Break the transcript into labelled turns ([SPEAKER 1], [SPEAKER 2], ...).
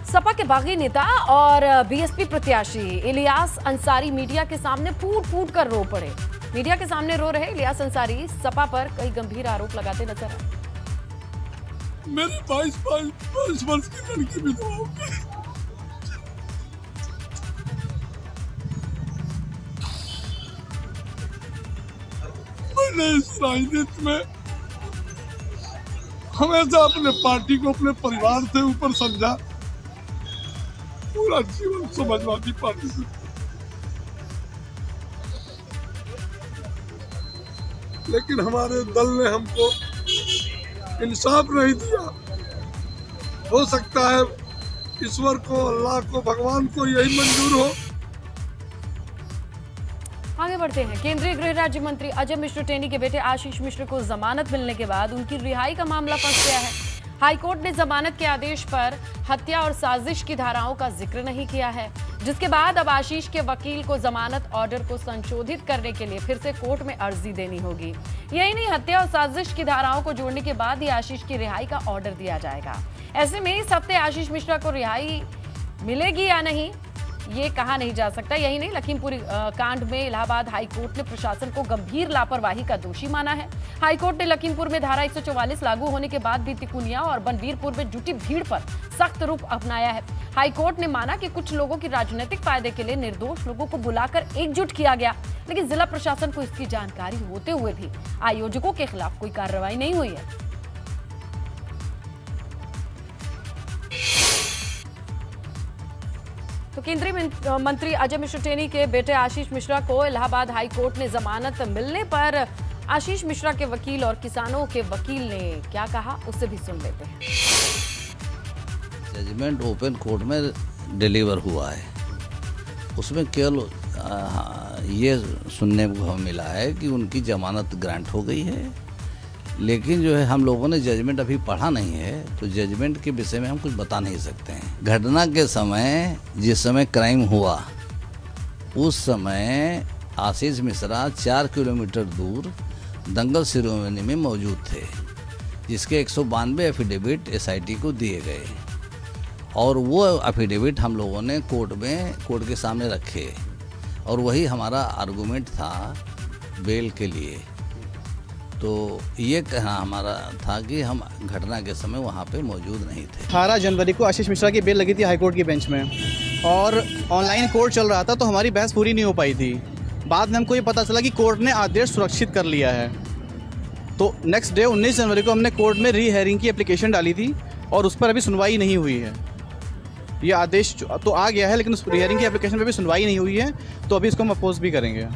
[SPEAKER 1] सपा के बागी नेता और बीएसपी प्रत्याशी इलियास अंसारी मीडिया के सामने फूट फूट कर रो पड़े। मीडिया के सामने रो रहे इलियास अंसारी सपा पर कई गंभीर आरोप लगाते नजर आए।
[SPEAKER 2] मेरी 22 वर्ष की लड़की विधवा हो गई। मैंने इस राजनीति में हमेशा अपने पार्टी को अपने परिवार से ऊपर समझा। पूरा जीवन समाजवादी पार्टी से, लेकिन हमारे दल ने हमको इंसाफ नहीं दिया। हो सकता है ईश्वर को, अल्लाह को, भगवान को यही मंजूर हो।
[SPEAKER 1] आगे बढ़ते हैं। केंद्रीय गृह राज्य मंत्री अजय मिश्र टेनी के बेटे आशीष मिश्र को जमानत मिलने के बाद उनकी रिहाई का मामला फंस गया है। हाईकोर्ट ने जमानत के आदेश पर हत्या और साजिश की धाराओं का जिक्र नहीं किया है, जिसके बाद अब आशीष के वकील को जमानत ऑर्डर को संशोधित करने के लिए फिर से कोर्ट में अर्जी देनी होगी। यही नहीं, हत्या और साजिश की धाराओं को जोड़ने के बाद ही आशीष की रिहाई का ऑर्डर दिया जाएगा। ऐसे में इस हफ्ते आशीष मिश्रा को रिहाई मिलेगी या नहीं, ये कहा नहीं जा सकता। यही नहीं, लखीमपुर कांड में इलाहाबाद हाईकोर्ट ने प्रशासन को गंभीर लापरवाही का दोषी माना है। हाईकोर्ट ने लखीमपुर में धारा 144 लागू होने के बाद भी तिकुनिया और बनवीरपुर में जुटी भीड़ पर सख्त रुख अपनाया है। हाईकोर्ट ने माना कि कुछ लोगों की राजनीतिक फायदे के लिए निर्दोष लोगों को बुलाकर एकजुट किया गया, लेकिन जिला प्रशासन को इसकी जानकारी होते हुए भी आयोजकों के खिलाफ कोई कार्रवाई नहीं हुई है। तो केंद्रीय मंत्री अजय मिश्र टेनी के बेटे आशीष मिश्रा को इलाहाबाद हाई कोर्ट ने जमानत मिलने पर आशीष मिश्रा के वकील और किसानों के वकील ने क्या कहा, उससे भी सुन लेते हैं।
[SPEAKER 3] जजमेंट ओपन कोर्ट में डिलीवर हुआ है, उसमें केवल ये सुनने को मिला है कि उनकी जमानत ग्रांट हो गई है, लेकिन जो है हम लोगों ने जजमेंट अभी पढ़ा नहीं है, तो जजमेंट के विषय में हम कुछ बता नहीं सकते हैं। घटना के समय, जिस समय क्राइम हुआ, उस समय आशीष मिश्रा 4 किलोमीटर दूर दंगल सिरोमनी में मौजूद थे, जिसके 192 एफिडेविट एसआईटी को दिए गए और वो एफिडेविट हम लोगों ने कोर्ट के सामने रखे और वही हमारा आर्गूमेंट था बेल के लिए। तो ये कहना हमारा था कि हम घटना के समय वहाँ पे मौजूद नहीं थे।
[SPEAKER 4] 18 जनवरी को आशीष मिश्रा की बेल लगी थी हाईकोर्ट की बेंच में और ऑनलाइन कोर्ट चल रहा था, तो हमारी बहस पूरी नहीं हो पाई थी। बाद में हमको ये पता चला कि कोर्ट ने आदेश सुरक्षित कर लिया है, तो नेक्स्ट डे 19 जनवरी को हमने कोर्ट में री हेयरिंग की एप्लीकेशन डाली थी और उस पर अभी सुनवाई नहीं हुई है। ये आदेश तो आ गया है, लेकिन उस री हेयरिंग की एप्लीकेशन पर भी सुनवाई नहीं हुई है, तो अभी इसको हम अपोज भी करेंगे।